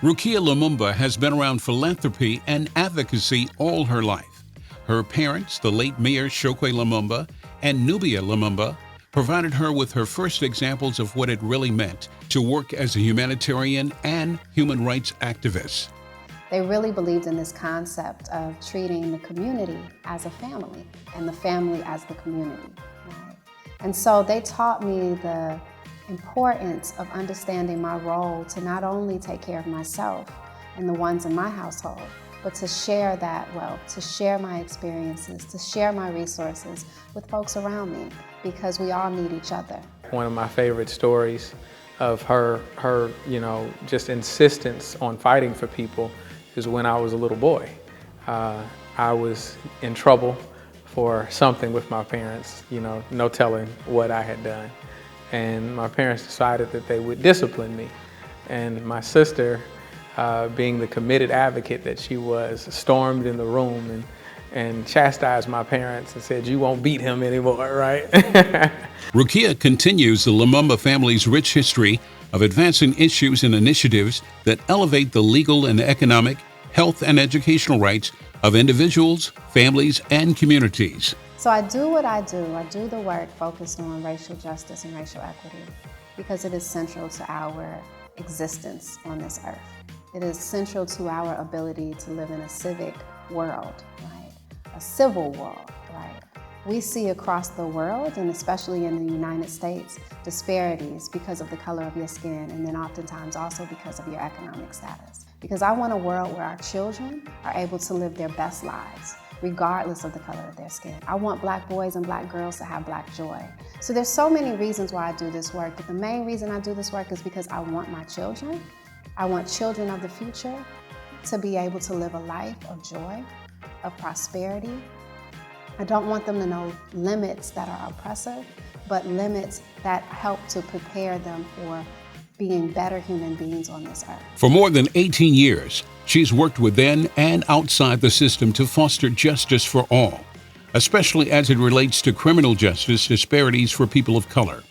Rukia Lumumba has been around philanthropy and advocacy all her life. Her parents, the late Mayor Chokwe Lumumba and Rukia Lumumba, provided her with her first examples of what it really meant to work as a humanitarian and human rights activist. They really believed in this concept of treating the community as a family and the family as the community. Right? And so they taught me the importance of understanding my role to not only take care of myself and the ones in my household, but to share that wealth, to share my experiences, to share my resources with folks around me, because we all need each other. One of my favorite stories of her just insistence on fighting for people is when I was a little boy. I was in trouble for something with my parents, no telling what I had done. And my parents decided that they would discipline me. And my sister, being the committed advocate that she was, stormed in the room and chastised my parents and said, "You won't beat him anymore," right? Rukia continues the Lumumba family's rich history of advancing issues and initiatives that elevate the legal and economic, health and educational rights of individuals, families, and communities. So I do what I do. I do the work focused on racial justice and racial equity because it is central to our existence on this earth. It is central to our ability to live in a civic world, right? A civil world, right? We see across the world, and especially in the United States, disparities because of the color of your skin, and then oftentimes also because of your economic status. Because I want a world where our children are able to live their best lives, regardless of the color of their skin. I want Black boys and Black girls to have Black joy. So there's so many reasons why I do this work, but the main reason I do this work is because I want my children, I want children of the future to be able to live a life of joy, of prosperity. I don't want them to know limits that are oppressive, but limits that help to prepare them for being better human beings on this earth. For more than 18 years, she's worked within and outside the system to foster justice for all, especially as it relates to criminal justice disparities for people of color.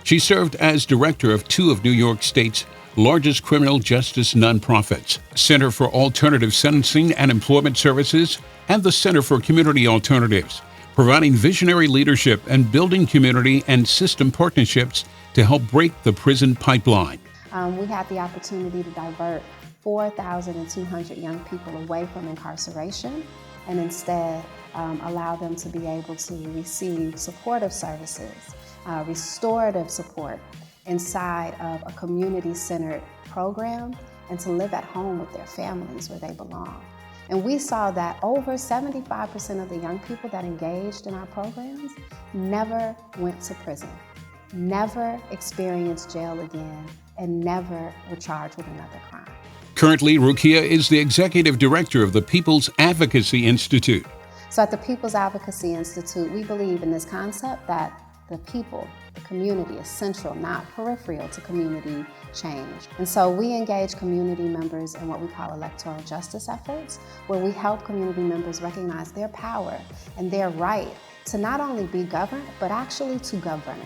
She served as director of two of New York State's largest criminal justice nonprofits, Center for Alternative Sentencing and Employment Services and the Center for Community Alternatives, providing visionary leadership and building community and system partnerships to help break the prison pipeline. We had the opportunity to divert 4,200 young people away from incarceration and instead allow them to be able to receive supportive services, restorative support inside of a community-centered program and to live at home with their families where they belong. And we saw that over 75% of the young people that engaged in our programs never went to prison, never experienced jail again, and never were charged with another crime. Currently, Rukia is the executive director of the People's Advocacy Institute. So at the People's Advocacy Institute, we believe in this concept that the people, the community is central, not peripheral to community change. And so we engage community members in what we call electoral justice efforts, where we help community members recognize their power and their right to not only be governed, but actually to govern.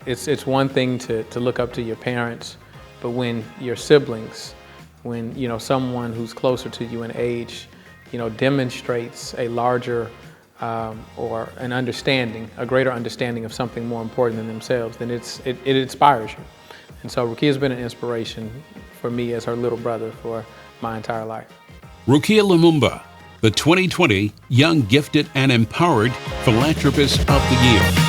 It's one thing to look up to your parents, but when your siblings, when someone who's closer to you in age, demonstrates a larger or an understanding, a greater understanding of something more important than themselves, then it inspires you. And so Rukia's been an inspiration for me as her little brother for my entire life. Rukia Lumumba, the 2020 Young, Gifted, and Empowered Philanthropist of the Year.